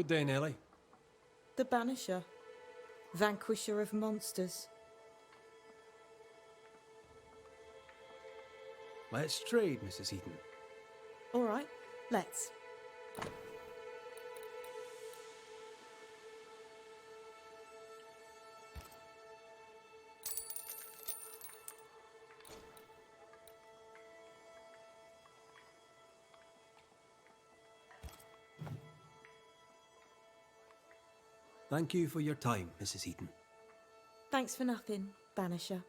Good day, Nellie. The Banisher, vanquisher of monsters. Let's trade, Mrs. Heaton. All right, let's. Thank you for your time, Mrs. Heaton. Thanks for nothing, Banisher.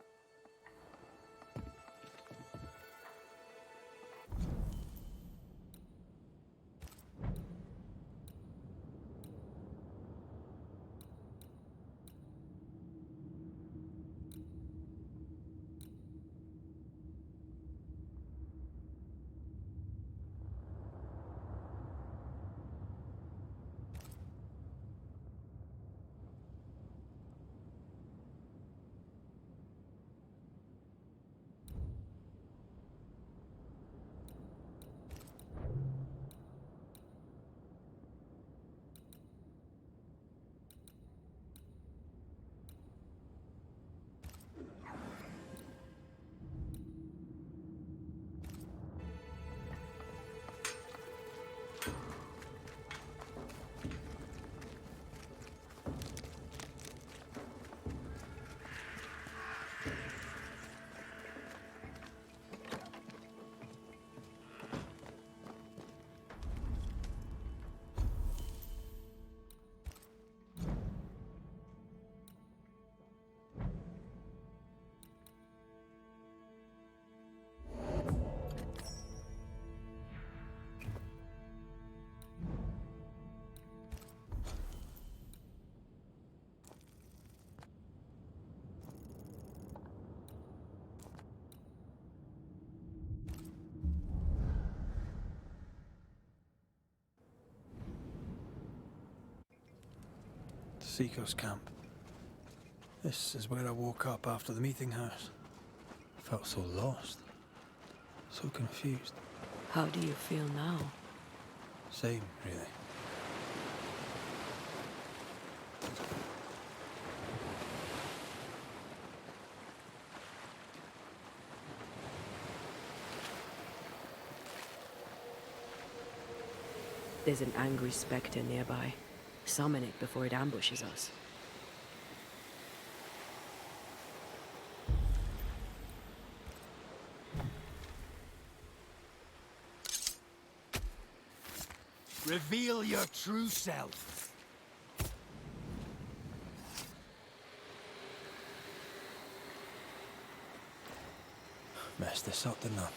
Seeker's camp. This is where I woke up after the meeting house. I felt so lost, so confused. How do you feel now? Same, really. There's an angry spectre nearby. Summon it before it ambushes us. Reveal your true self. Messed this up, didn't I?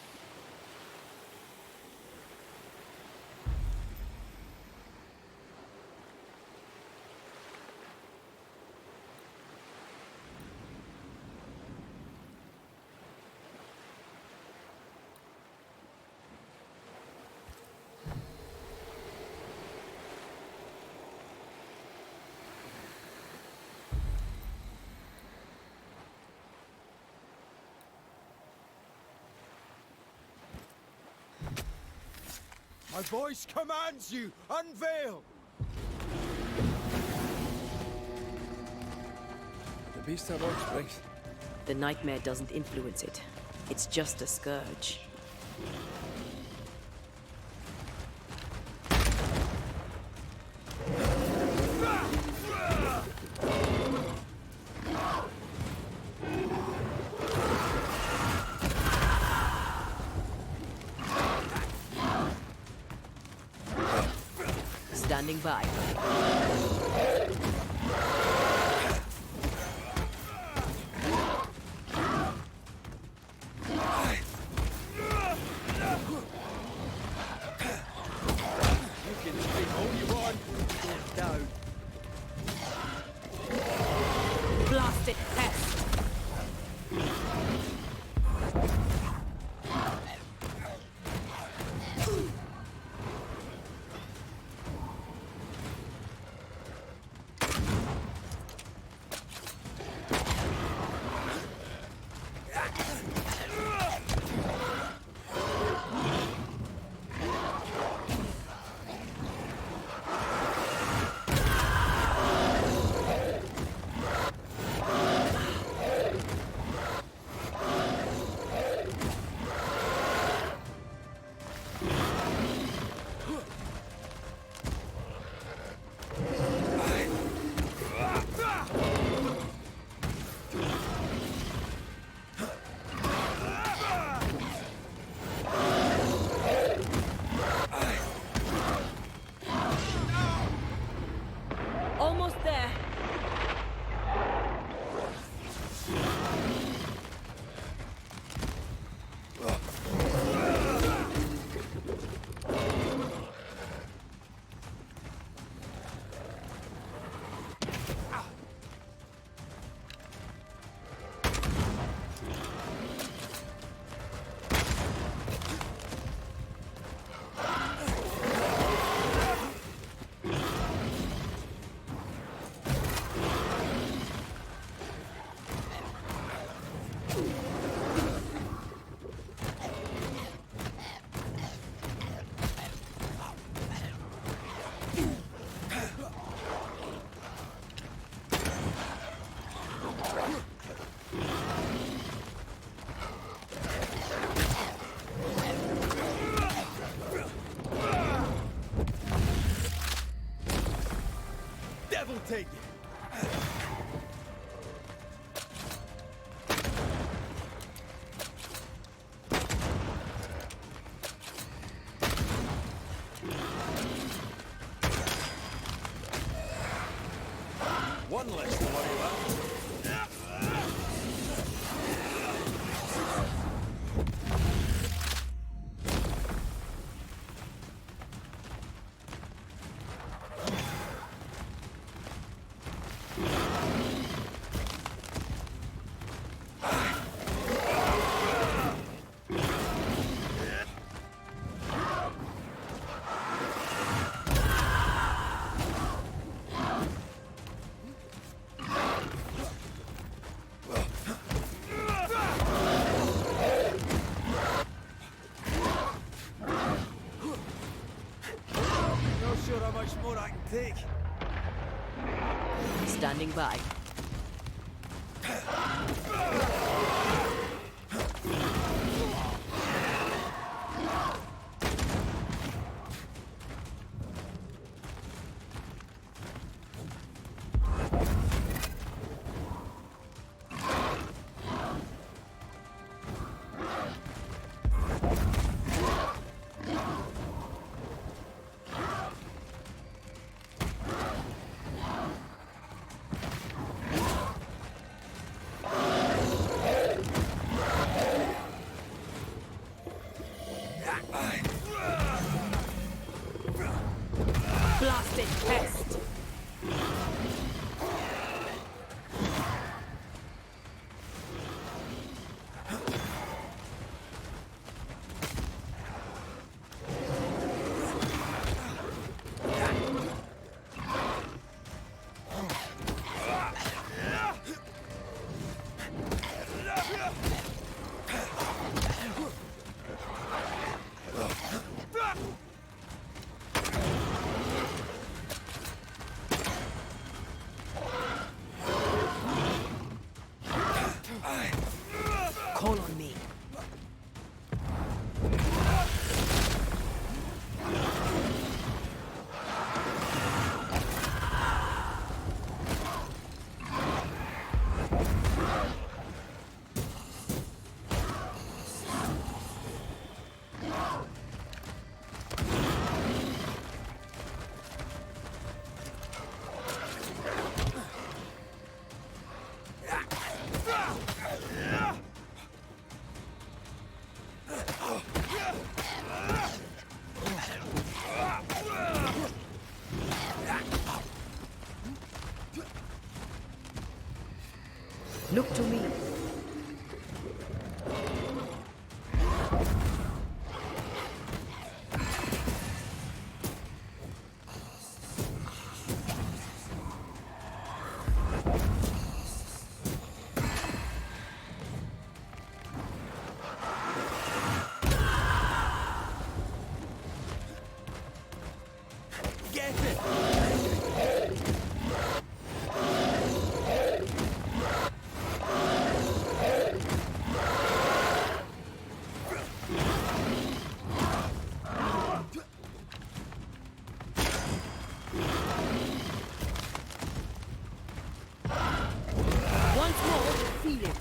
My voice commands you! Unveil! The beast had work strength. The nightmare doesn't influence it. It's just a scourge. Standing by. You can scream all you want. Down. Blast it, pest! devil take you! One less to worry about. Not sure how much more I can take. Standing by. Blasted pest! Call on me. Look to me. Get it! Once more, feel it.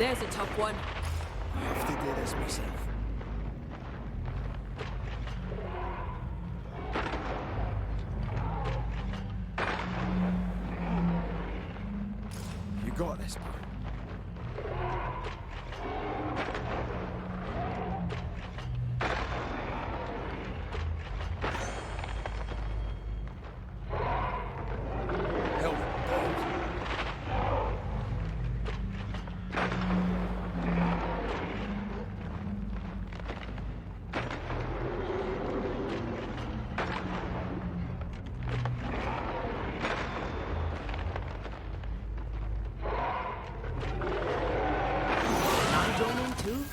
There's a tough one. I have to do this myself. You got this, man. Help, dogs. I'm joining too.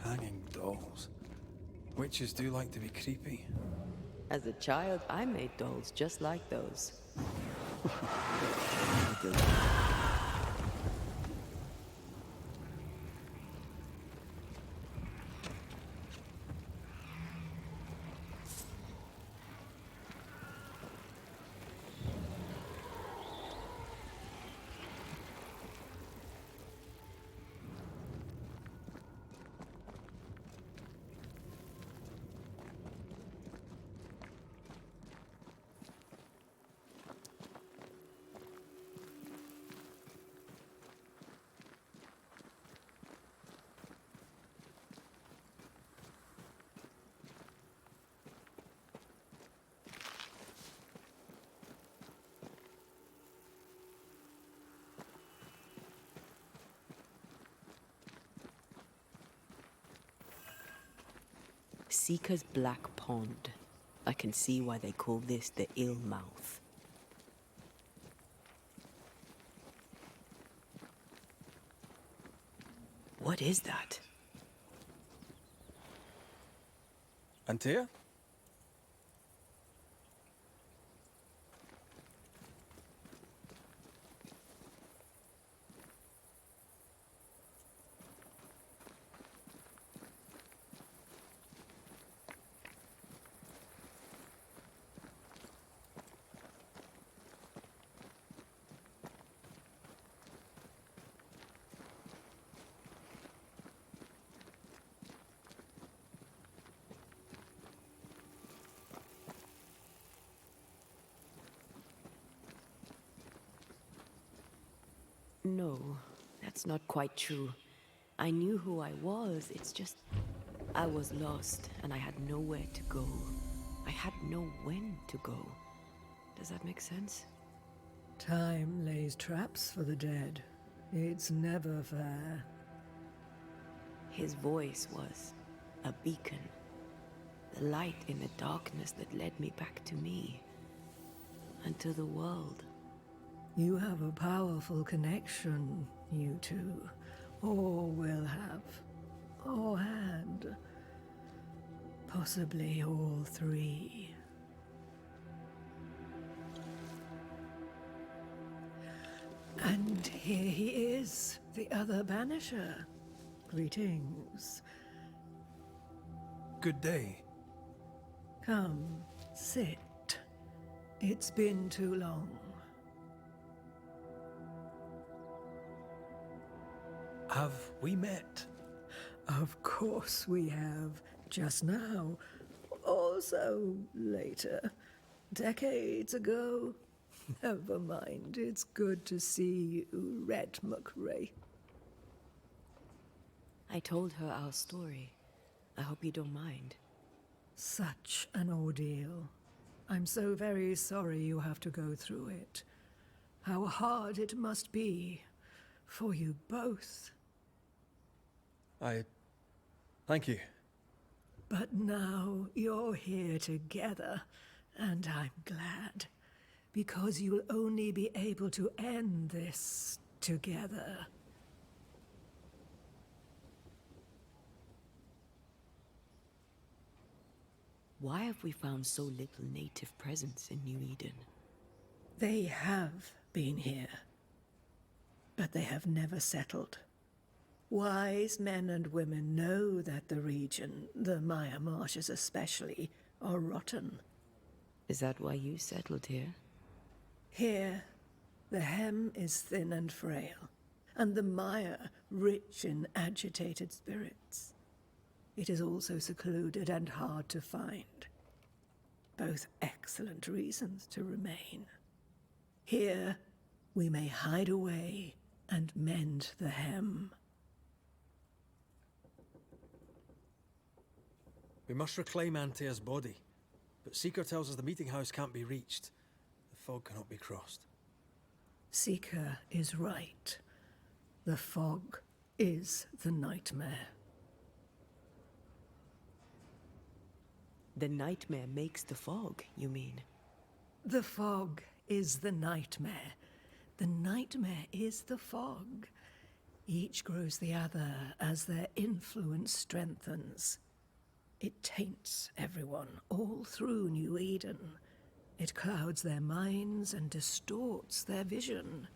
Hanging dolls. Witches do like to be creepy. As a child, I made dolls just like those. Seeker's Black Pond. I can see why they call this the Ill Mouth. What is that? Antea? No, that's not quite true. I knew who I was, it's just... I was lost, and I had nowhere to go. I had no when to go. Does that make sense? Time lays traps for the dead. It's never fair. His voice was a beacon. The light in the darkness that led me back to me. And to the world. You have a powerful connection, you two. Or will have. Or had. Possibly all three. And here he is, the other Banisher. Greetings. Good day. Come, sit. It's been too long. Have we met? Of course we have. Just now. Also later. Decades ago. Never mind. It's good to see you, Red McRae. I told her our story. I hope you don't mind. Such an ordeal. I'm so very sorry you have to go through it. How hard it must be for you both. Thank you. But now you're here together, and I'm glad. Because you'll only be able to end this together. Why have we found so little native presence in New Eden? They have been here, but they have never settled. Wise men and women know that the region, the Maya Marshes especially, are rotten. Is that why you settled here? Here, the hem is thin and frail, and the Maya rich in agitated spirits. It is also secluded and hard to find. Both excellent reasons to remain. Here, we may hide away and mend the hem. We must reclaim Antea's body, but Seeker tells us the meeting house can't be reached. The fog cannot be crossed. Seeker is right. The fog is the nightmare. The nightmare makes the fog, you mean? The fog is the nightmare. The nightmare is the fog. Each grows the other as their influence strengthens. It taints everyone, all through New Eden. It clouds their minds and distorts their vision.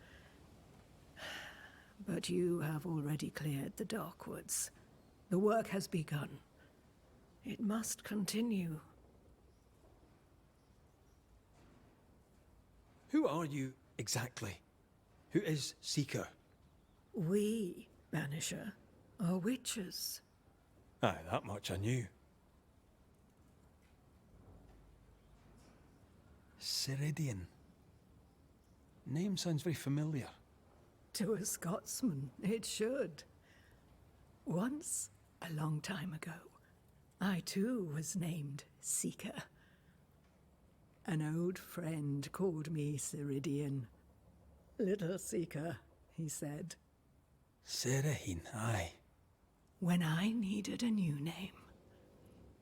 But you have already cleared the Darkwoods. The work has begun. It must continue. Who are you exactly? Who is Seeker? We, Banisher, are witches. Aye, that much I knew. Ceridian. Name sounds very familiar. To a Scotsman, it should. Once, a long time ago, I too was named Seeker. An old friend called me Ceridian. Little Seeker, he said. Serahine, aye. When I needed a new name,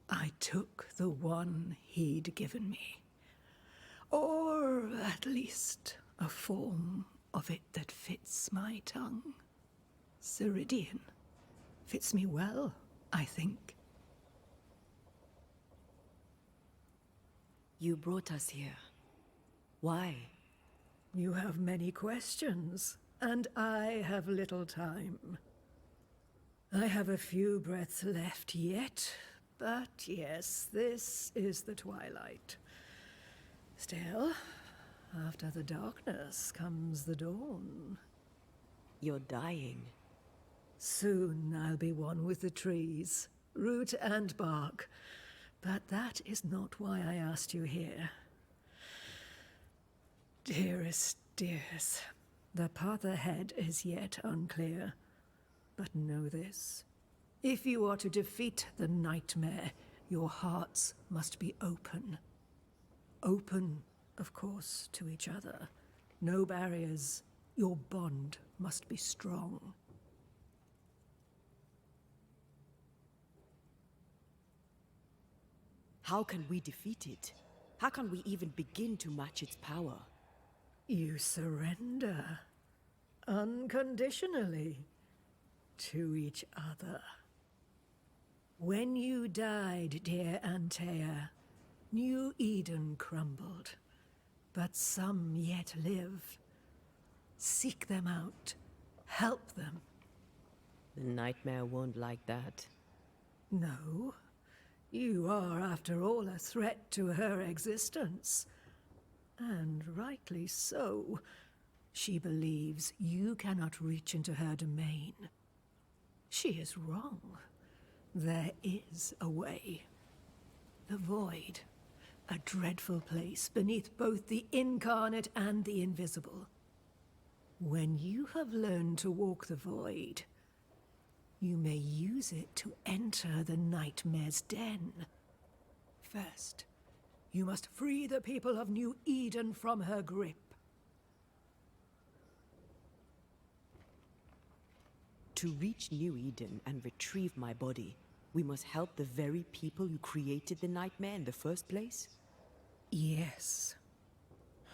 I took the one he'd given me. Or at least a form of it that fits my tongue. Ceridian. Fits me well, I think. You brought us here. Why? You have many questions, and I have little time. I have a few breaths left yet, but yes, this is the twilight. Still, after the darkness comes the dawn. You're dying. Soon I'll be one with the trees, root and bark. But that is not why I asked you here. Dearest dears, the path ahead is yet unclear. But know this. If you are to defeat the nightmare, your hearts must be open. Open, of course, to each other. No barriers. Your bond must be strong. How can we defeat it? How can we even begin to match its power? You surrender. Unconditionally. To each other. When you died, dear Antea, New Eden crumbled. But some yet live. Seek them out. Help them. The nightmare won't like that. No. You are, after all, a threat to her existence. And rightly so. She believes you cannot reach into her domain. She is wrong. There is a way. The Void. A dreadful place beneath both the incarnate and the invisible. When you have learned to walk the Void, you may use it to enter the nightmare's den. First, you must free the people of New Eden from her grip. To reach New Eden and retrieve my body, we must help the very people who created the nightmare in the first place? Yes.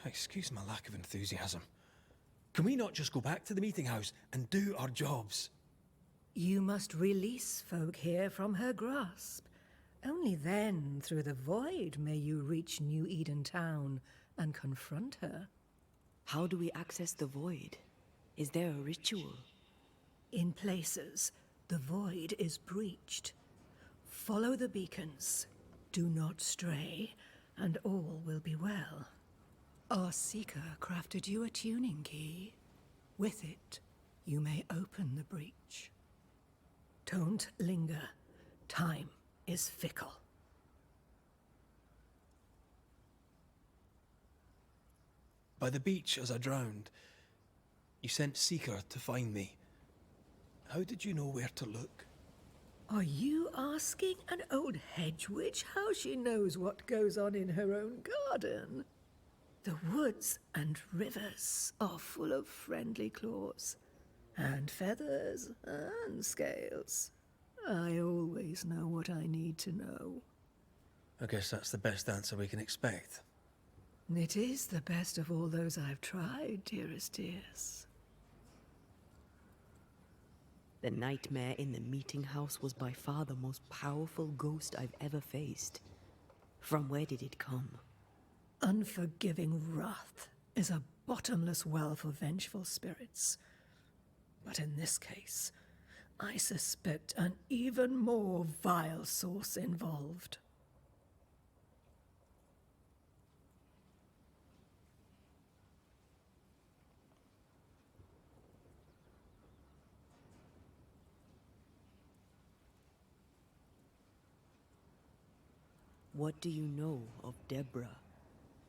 Excuse my lack of enthusiasm. Can we not just go back to the meeting house and do our jobs? You must release folk here from her grasp. Only then, through the void, may you reach New Eden Town and confront her. How do we access the void? Is there a ritual? In places, the void is breached. Follow the beacons. Do not stray, and all will be well. Our seeker crafted you a tuning key. With it, you may open the breach. Don't linger. Time is fickle. By the beach as I drowned, you sent Seeker to find me. How did you know where to look? Are you asking an old hedge witch how she knows what goes on in her own garden? The woods and rivers are full of friendly claws, and feathers and scales. I always know what I need to know. I guess that's the best answer we can expect. It is the best of all those I've tried, dearest dears. The nightmare in the meeting house was by far the most powerful ghost I've ever faced. From where did it come? Unforgiving wrath is a bottomless well for vengeful spirits. But in this case, I suspect an even more vile source involved. What do you know of Deborah?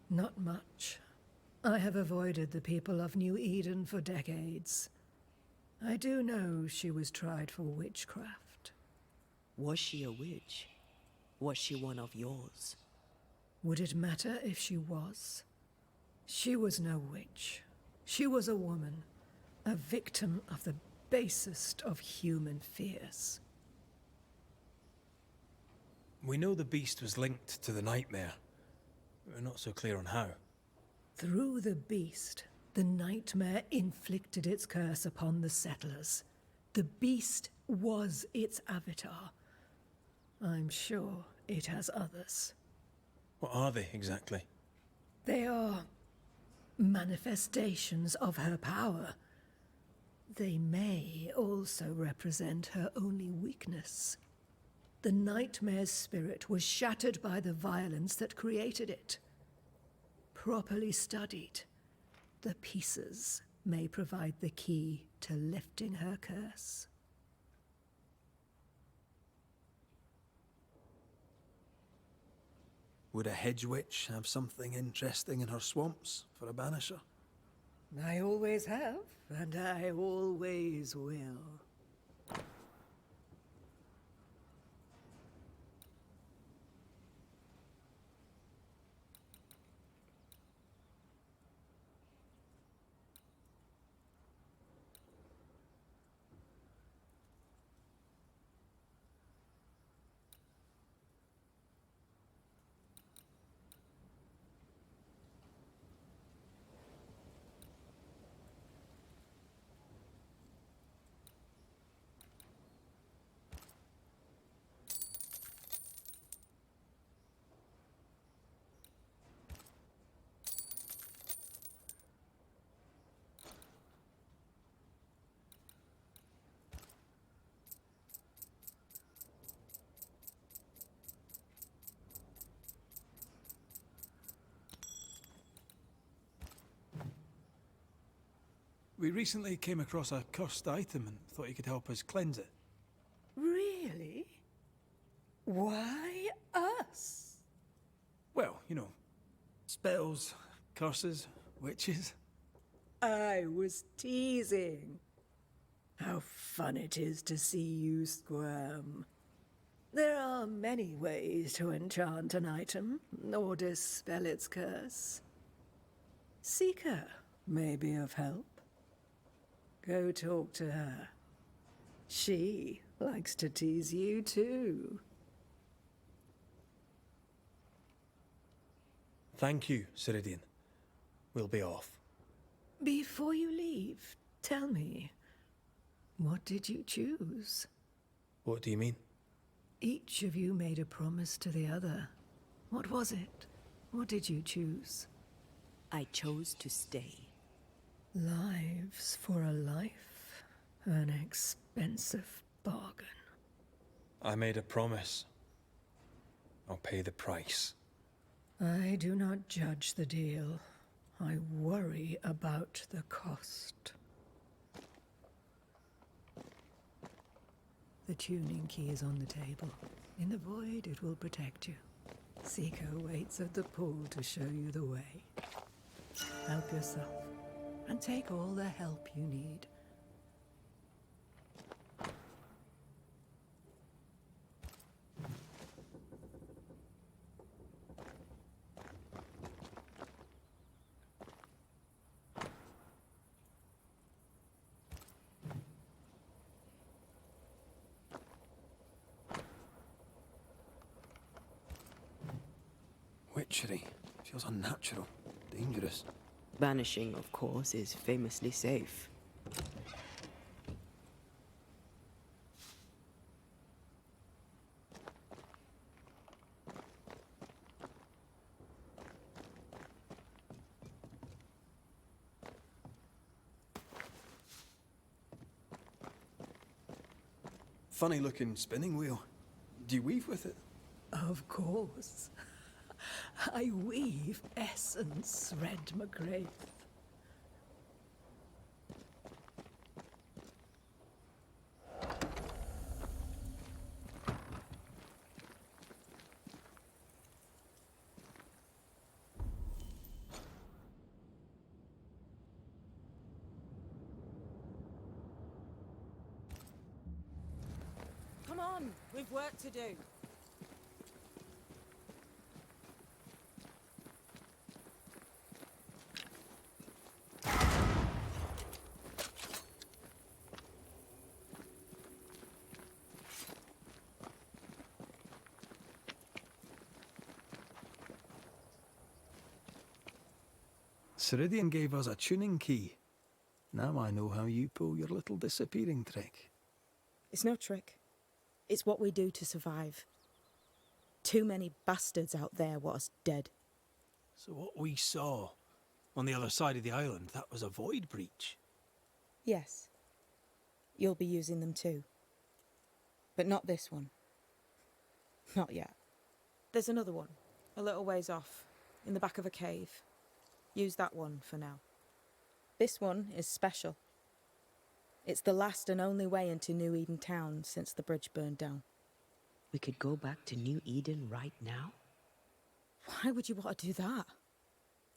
Not much. I have avoided the people of New Eden for decades. I do know she was tried for witchcraft. Was she a witch? Was she one of yours? Would it matter if she was? She was no witch. She was a woman, a victim of the basest of human fears. We know the beast was linked to the nightmare. We're not so clear on how. Through the beast, the nightmare inflicted its curse upon the settlers. The beast was its avatar. I'm sure it has others. What are they exactly? They are manifestations of her power. They may also represent her only weakness. The nightmare's spirit was shattered by the violence that created it. Properly studied, the pieces may provide the key to lifting her curse. Would a hedge witch have something interesting in her swamps for a banisher? I always have, and I always will. We recently came across a cursed item and thought you could help us cleanse it. Really? Why us? Well, you know, spells, curses, witches. I was teasing. How fun it is to see you squirm. There are many ways to enchant an item or dispel its curse. Seeker may be of help. Go talk to her. She likes to tease you too. Thank you, Ceridian. We'll be off. Before you leave, tell me, what did you choose? What do you mean? Each of you made a promise to the other. What was it? What did you choose? I chose to stay. Lives for a life. An expensive bargain. I made a promise. I'll pay the price. I do not judge the deal. I worry about the cost. The tuning key is on the table. In the void, it will protect you. Seeker waits at the pool to show you the way. Help yourself, and take all the help you need. Witchery. Feels unnatural. Dangerous. Banishing, of course, is famously safe. Funny looking spinning wheel. Do you weave with it? Of course. I weave essence, Red McGrath. Come on, we've work to do. Ceridian gave us a tuning key. Now I know how you pull your little disappearing trick. It's no trick. It's what we do to survive. Too many bastards out there want us dead. So what we saw on the other side of the island, that was a void breach? Yes. You'll be using them too. But not this one. Not yet. There's another one, a little ways off, in the back of a cave. Use that one for now. This one is special. It's the last and only way into New Eden town since the bridge burned down. We could go back to New Eden right now? Why would you want to do that?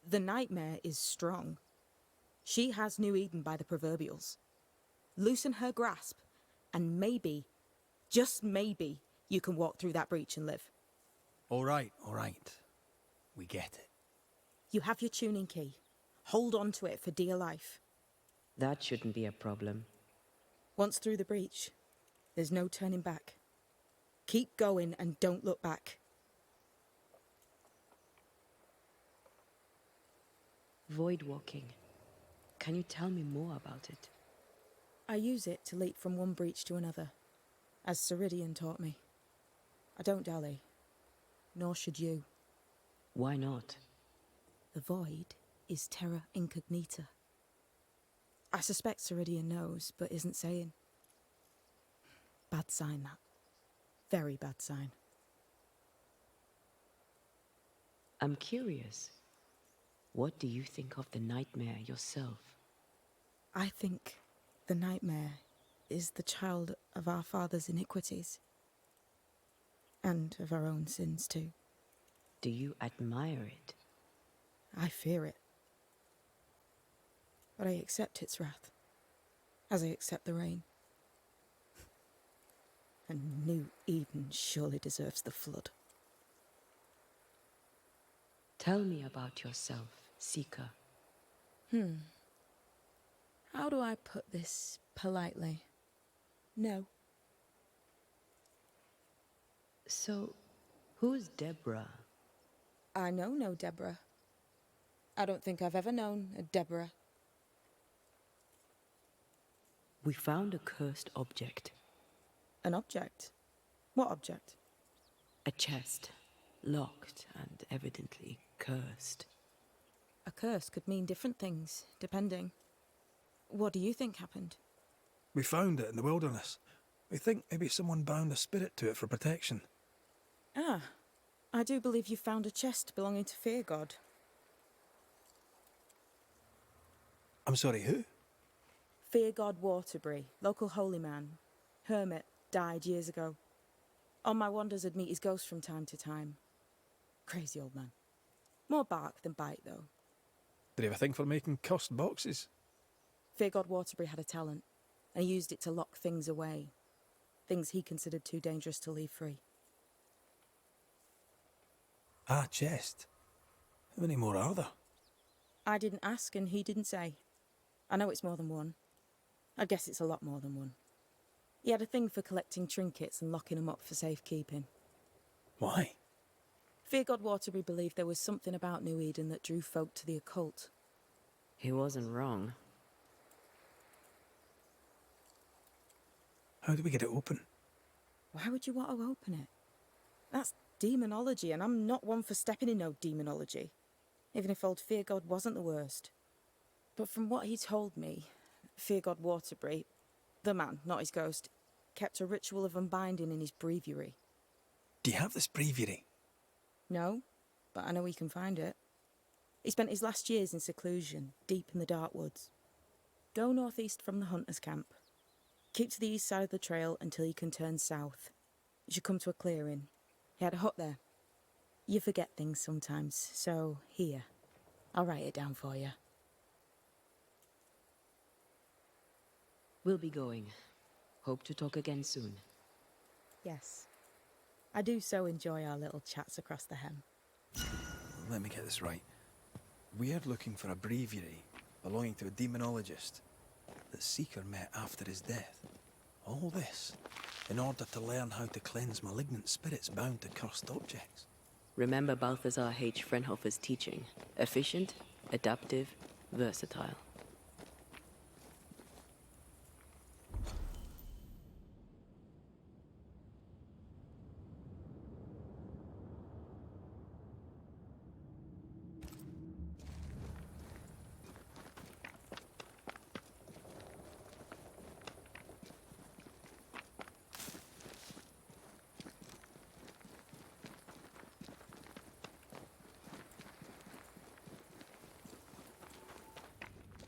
The nightmare is strong. She has New Eden by the proverbials. Loosen her grasp, and maybe, just maybe, you can walk through that breach and live. All right. We get it. You have your tuning key. Hold on to it for dear life. That shouldn't be a problem. Once through the breach, there's no turning back. Keep going and don't look back. Void walking. Can you tell me more about it? I use it to leap from one breach to another, as Ceridian taught me. I don't dally, nor should you. Why not? The void is terra incognita. I suspect Ceridian knows, but isn't saying. Bad sign, that. Very bad sign. I'm curious. What do you think of the nightmare yourself? I think the nightmare is the child of our father's iniquities. And of our own sins, too. Do you admire it? I fear it. But I accept its wrath, as I accept the rain. And New Eden surely deserves the flood. Tell me about yourself, Seeker. How do I put this politely? No. So, who's Deborah? I know no Deborah. I don't think I've ever known a Deborah. We found a cursed object. An object? What object? A chest, locked and evidently cursed. A curse could mean different things, depending. What do you think happened? We found it in the wilderness. We think maybe someone bound a spirit to it for protection. Ah, I do believe you found a chest belonging to Fear God. I'm sorry, who? Fear God Waterbury, local holy man. Hermit, died years ago. On my wanders I'd meet his ghost from time to time. Crazy old man. More bark than bite, though. Did he have a thing for making cursed boxes? Fear God Waterbury had a talent, and he used it to lock things away. Things he considered too dangerous to leave free. Ah, chest. How many more are there? I didn't ask, and he didn't say. I know it's more than one. I guess it's a lot more than one. He had a thing for collecting trinkets and locking them up for safekeeping. Why? Fear God Waterbury believed there was something about New Eden that drew folk to the occult. He wasn't wrong. How do we get it open? Why would you want to open it? That's demonology, and I'm not one for stepping in no demonology. Even if old Fear God wasn't the worst. But from what he told me, Fear God Waterbury, the man, not his ghost, kept a ritual of unbinding in his breviary. Do you have this breviary? No, but I know he can find it. He spent his last years in seclusion, deep in the dark woods. Go northeast from the hunter's camp. Keep to the east side of the trail until you can turn south. You should come to a clearing. He had a hut there. You forget things sometimes, so here. I'll write it down for you. We'll be going. Hope to talk again soon. Yes. I do so enjoy our little chats across the hem. Let me get this right. We're looking for a breviary belonging to a demonologist that Seeker met after his death. All this in order to learn how to cleanse malignant spirits bound to cursed objects. Remember Balthazar H. Frenhofer's teaching. Efficient, adaptive, versatile.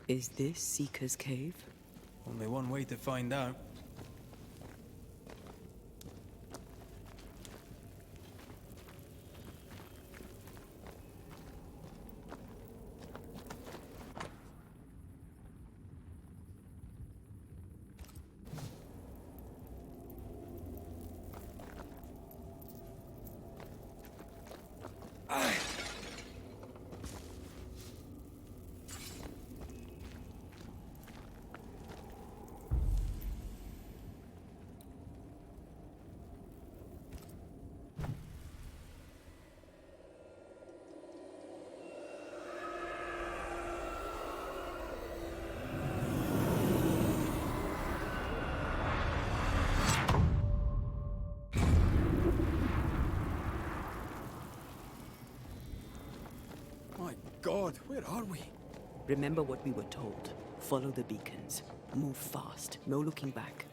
Is this Seeker's Cave? Only one way to find out. My God, where are we? Remember what we were told. Follow the beacons. Move fast. No looking back.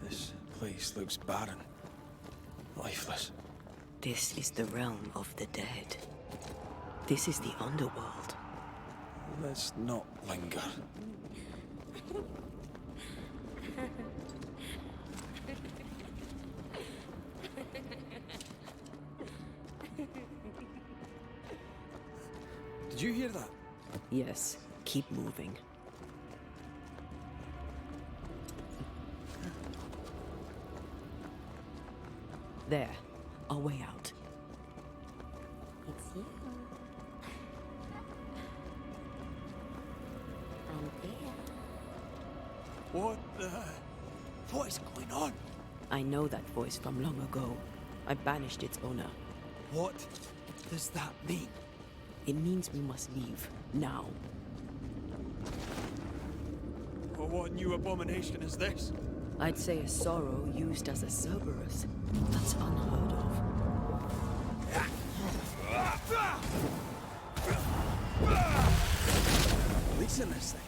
This place looks barren. Lifeless. This is the realm of the dead. This is the underworld. Let's not linger. you hear that? Yes, keep moving. There, our way out. It's you. I'm there. What is going on? I know that voice from long ago. I banished its owner. What does that mean? It means we must leave, now. Well, what new abomination is this? I'd say a sorrow used as a Cerberus. That's unheard of. Releasing this thing.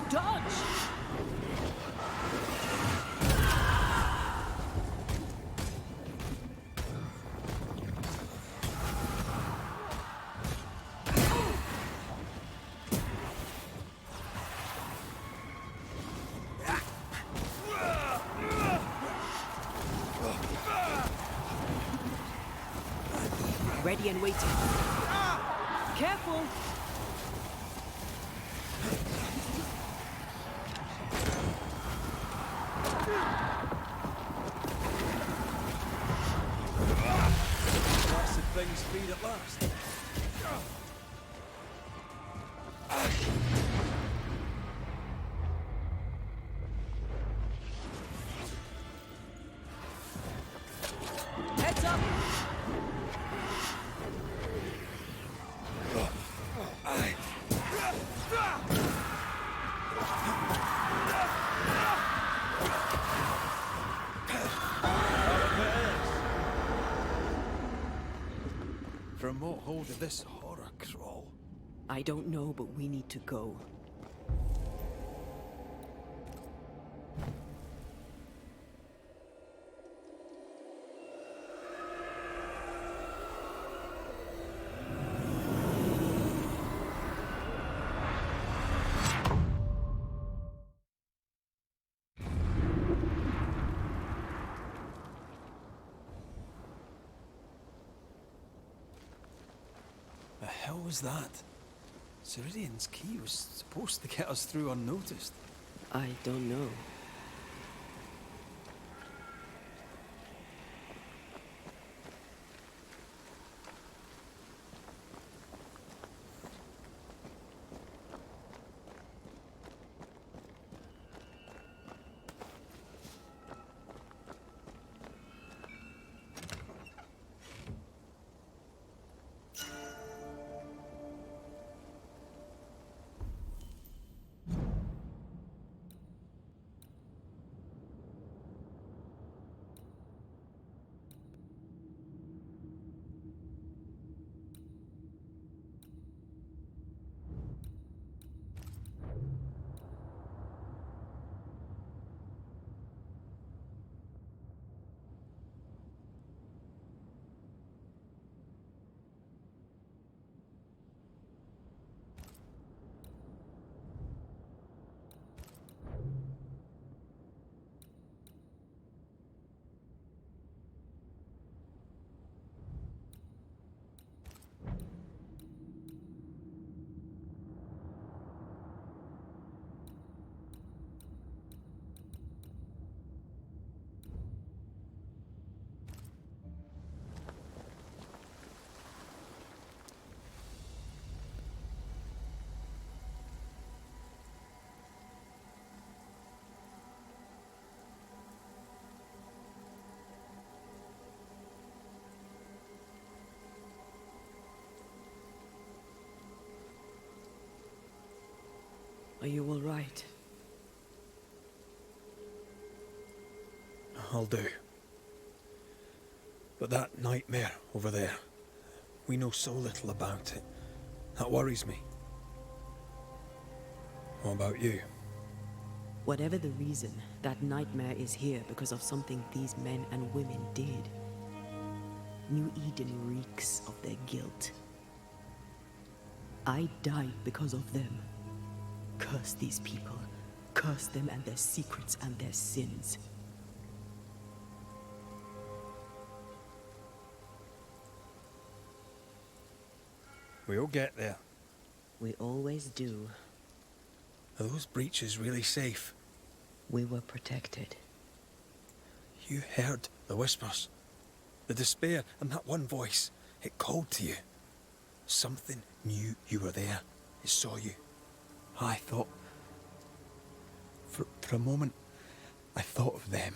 Dodge! Ready and waiting. Careful! Blasted thing's freed at last. Heads up! From what hold of this horror crawl? I don't know, but we need to go. The hell was that? Ceridian's key was supposed to get us through unnoticed. I don't know. Are you all right? I'll do. But that nightmare over there, we know so little about it. That worries me. What about you? Whatever the reason, that nightmare is here because of something these men and women did. New Eden reeks of their guilt. I died because of them. Curse these people. Curse them and their secrets and their sins. We'll get there. We always do. Are those breaches really safe? We were protected. You heard the whispers, the despair, and that one voice. It called to you. Something knew you were there. It saw you. I thought... For a moment, I thought of them.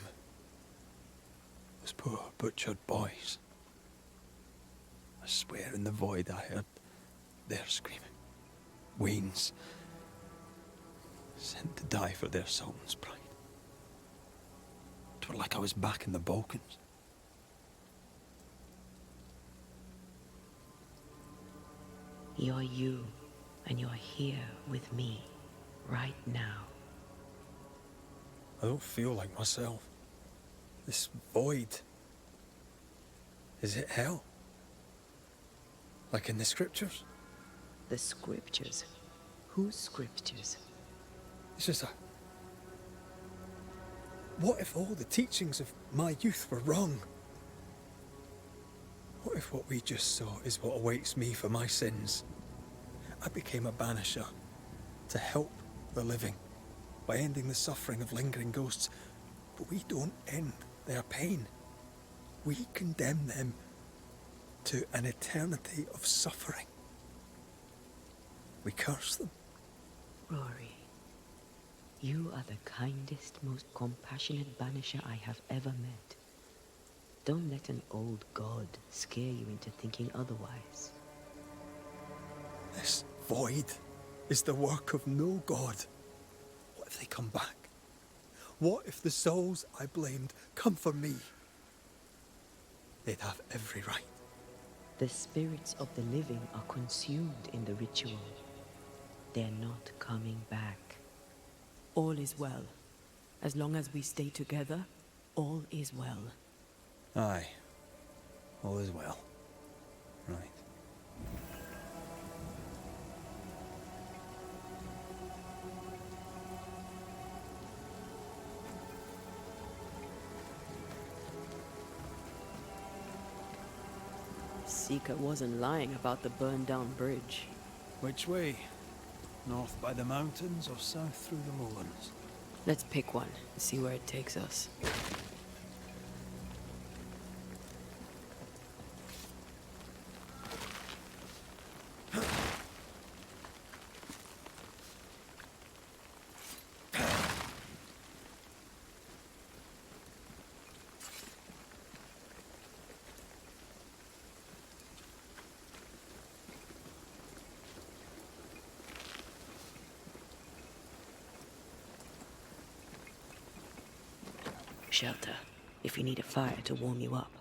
Those poor butchered boys. I swear in the void I heard their screaming. Wains. Sent to die for their sultan's pride. 'Twere like I was back in the Balkans. You're you, and you're here with me, right now. I don't feel like myself. This void. Is it hell? Like in the scriptures? The scriptures. Whose scriptures? It's just a... What if all the teachings of my youth were wrong? What if what we just saw is what awaits me for my sins? I became a banisher to help the living by ending the suffering of lingering ghosts. But we don't end their pain. We condemn them to an eternity of suffering. We curse them. Rory, you are the kindest, most compassionate banisher I have ever met. Don't let an old god scare you into thinking otherwise. This void is the work of no god. What if they come back? What if the souls I blamed come for me? They'd have every right. The spirits of the living are consumed in the ritual. They're not coming back. All is well. As long as we stay together, all is well. Aye. All is well. Right. Seeker wasn't lying about the burned-down bridge. Which way? North by the mountains or south through the lowlands? Let's pick one and see where it takes us. Shelter, if you need a fire to warm you up.